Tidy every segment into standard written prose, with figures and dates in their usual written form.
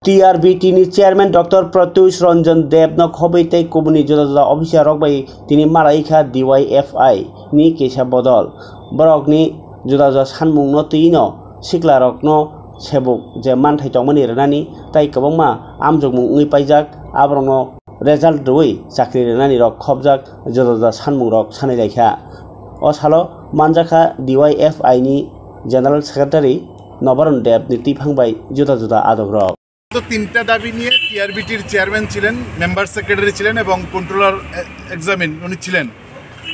টিআরবিটিনি chairman doctor Pratyush Ranjan देव खबैतै कुबुनि जुदा जुदा अफिसियाल रकबाई तिनि माराइखा DYFI नि केसा बदल बरकनि जुदा जुदा सानमुं न तैनो सिक्ला रक न सेबुक जे मानथाइ तंमोनि रेनानि ताइ गोबांमा आमजोगमुं उइ पाइजाक आब्रं न रेजाल्ट दुइ चाकरि रेनानि रक खबजाक जुदा जुदा सानमुं रक सानाइलाइखा अ सालो मानजाखा DYFI नि जेनारेल सेक्रेटारि नबरन देव नि तिफांबाय जुदा जुदा आदब रक तो तीनटा दाबी निये টিআরবিটির চেয়ারম্যান ছিলেন, মেম্বার সেক্রেটারি ছিলেন এবং কন্ট্রোলার এক্সামিন উনি ছিলেন।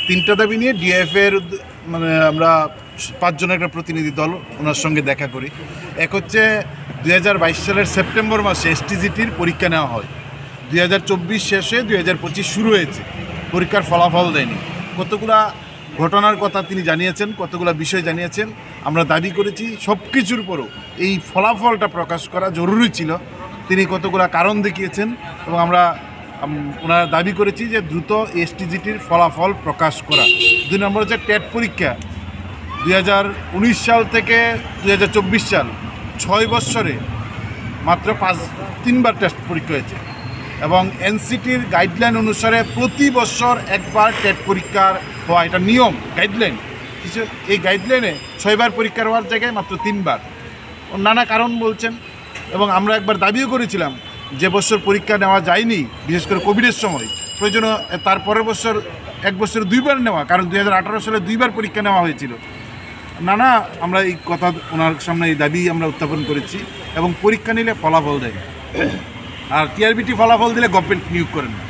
তিনটা দাবি নিয়ে ডিএফএ এর মানে আমরা 5 জনের একটা প্রতিনিধি দল ওনার সঙ্গে দেখা করি। এক হচ্ছে 2022 সালের সেপ্টেম্বর মাসে এসটিজিটির পরীক্ষা নেওয়া হয়, 2024 শেষে 2025 শুরু হয়েছে, পরীক্ষার ফলাফল দেয়নি। কতগুলা ঘটনার কথা তিনি জানিয়েছেন, কতগুলো বিষয় জানিয়েছেন। আমরা দাবি করেছি সব কিছুর পরও এই ফলাফলটা প্রকাশ করা জরুরি ছিল। তিনি কতগুলো কারণ দেখিয়েছেন এবং আমরা ওনারা দাবি করেছি যে দ্রুত এসটিজিটির ফলাফল প্রকাশ করা। 2 নম্বর হচ্ছে টেট পরীক্ষা 2019 সাল থেকে 2024 সাল 6 বছরে মাত্র 3বার টেস্ট পরীক্ষা হয়েছে এবং এনসিটির গাইডলাইন অনুসারে প্রতি বছর একবার টেট পরীক্ষার হওয়া এটা নিয়ম, গাইডলাইন। কিছু এই গাইডলাইনে 6বার পরীক্ষার হওয়ার জায়গায় মাত্র 3বার। নানা কারণ বলছেন এবং আমরা একবার দাবিও করেছিলাম যে বছর পরীক্ষা নেওয়া যায়নি, বিশেষ করে কোভিডের সময়, প্রয়োজনে তার পরের বছর 1 বছরে 2বার নেওয়া, কারণ 2018 সালে 2বার পরীক্ষা নেওয়া হয়েছিল। নানা আমরা এই কথা ওনার সামনে এই দাবি আমরা উত্থাপন করেছি এবং পরীক্ষা নিলে ফলাফল দেয় আর টিআরবিটি ফলাফল দিলে গভর্নমেন্ট নিয়োগ করেন না।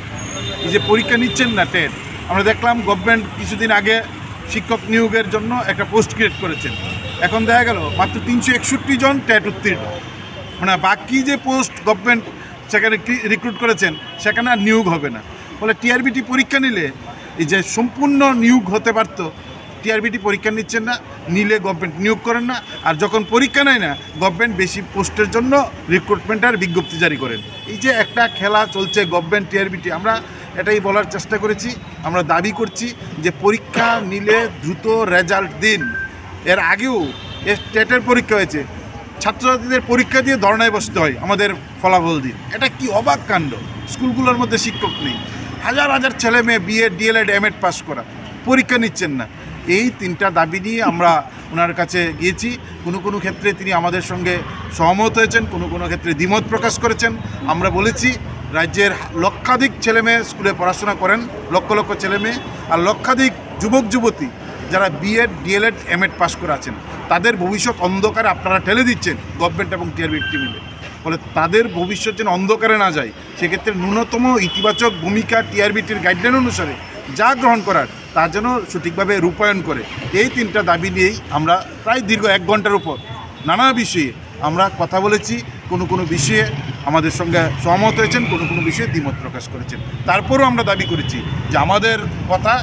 এই যে পরীক্ষা নিচ্ছেন না টেট, আমরা দেখলাম গভর্নমেন্ট কিছুদিন আগে শিক্ষক নিয়োগের জন্য একটা পোস্ট ক্রিয়েট করেছেন, এখন দেখা গেল মাত্র 361 জন টেট উত্তীর্ণ, মানে বাকি যে পোস্ট গভর্নমেন্ট সেখানে রিক্রুট করেছেন সেখানে আর নিয়োগ হবে না। ফলে টিআরবিটি পরীক্ষা নিলে এই যে সম্পূর্ণ নিয়োগ হতে পারতো, টিআরবিটি পরীক্ষা নিচ্ছেন না, নিলে গভর্নমেন্ট নিয়োগ করেন না, আর যখন পরীক্ষা নেয় না গভর্নমেন্ট বেশি পোস্টের জন্য রিক্রুটমেন্টের বিজ্ঞপ্তি জারি করেন। এই যে একটা খেলা চলছে গভর্নমেন্ট টিআরবিটি, আমরা এটাই বলার চেষ্টা করেছি। আমরা দাবি করছি যে পরীক্ষা নিলে দ্রুত রেজাল্ট দিন। এর আগেও টেটের পরীক্ষা হয়েছে, ছাত্রছাত্রীদের পরীক্ষা দিয়ে ধর্নায় বসতে হয় আমাদের ফলাফল দিন। এটা কি অবাক কাণ্ড! স্কুলগুলোর মধ্যে শিক্ষক নেই, হাজার হাজার ছেলে মেয়ে বিএড ডিএলএড এমএড পাস করা, পরীক্ষা নিচ্ছেন না। এই 3টা দাবি নিয়ে আমরা ওনার কাছে গিয়েছি। কোনো ক্ষেত্রে তিনি আমাদের সঙ্গে সহমত হয়েছেন, কোনো ক্ষেত্রে দ্বিমত প্রকাশ করেছেন। আমরা বলেছি রাজ্যের লক্ষাধিক ছেলেমেয়ে স্কুলে পড়াশোনা করেন, লক্ষ লক্ষ ছেলেমেয়ে, আর লক্ষাধিক যুবক যুবতী যারা বিএড ডিএলএড এমএড পাস করে আছেন, তাদের ভবিষ্যৎ অন্ধকারে আপনারা ঠেলে দিচ্ছেন গভর্নমেন্ট এবং টিআরবিটি মিলে। ফলে তাদের ভবিষ্যৎ যেন অন্ধকারে না যায়, সেক্ষেত্রে ন্যূনতম ইতিবাচক ভূমিকা টিআরবিটির গাইডলাইন অনুসারে যা গ্রহণ করার তা যেন সঠিকভাবে রূপায়ণ করে। এই 3টা দাবি নিয়েই আমরা প্রায় দীর্ঘ 1 ঘন্টার উপর নানা বিষয়ে আমরা কথা বলেছি। কোনো বিষয়ে আমাদের সঙ্গে সহমত হয়েছেন, কোনো বিষয়ে দ্বিমত প্রকাশ করেছেন। তারপরও আমরা দাবি করেছি যে আমাদের কথা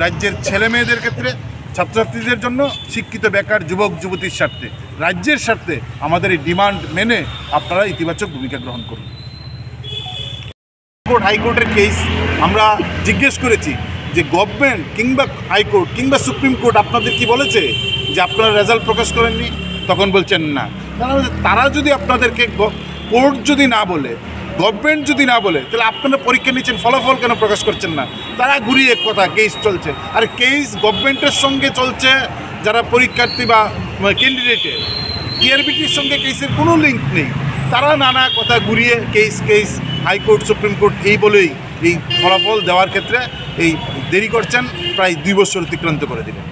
রাজ্যের ছেলে মেয়েদের ক্ষেত্রে, ছাত্রছাত্রীদের জন্য, শিক্ষিত বেকার যুবক যুবতীর স্বার্থে, রাজ্যের স্বার্থে আমাদের এই ডিমান্ড মেনে আপনারা ইতিবাচক ভূমিকা গ্রহণ করুন। হাইকোর্টের কেস আমরা জিজ্ঞেস করেছি যে গভর্নমেন্ট কিংবা হাইকোর্ট কিংবা সুপ্রিম কোর্ট আপনাদের কি বলেছে যে আপনারা রেজাল্ট প্রকাশ করেননি? তখন বলছেন না। তারা যদি আপনাদেরকে, কোর্ট যদি না বলে, গভর্নমেন্ট যদি না বলে, তাহলে আপনারা পরীক্ষা নিচ্ছেন, ফলাফল কেন প্রকাশ করছেন না? তারা ঘুরিয়ে কথা কেস চলছে, আর কেস গভর্নমেন্টের সঙ্গে চলছে যারা পরীক্ষার্থী বা ক্যান্ডিডেটের, টিআরবিটির সঙ্গে কেসের কোনো লিঙ্ক নেই। তারা নানা কথা ঘুরিয়ে কেস হাইকোর্ট সুপ্রিম কোর্ট এই বলেই এই ফলাফল দেওয়ার ক্ষেত্রে এই দেরি করছেন, প্রায় 2 বছর অতিক্রান্ত করে দিলেন।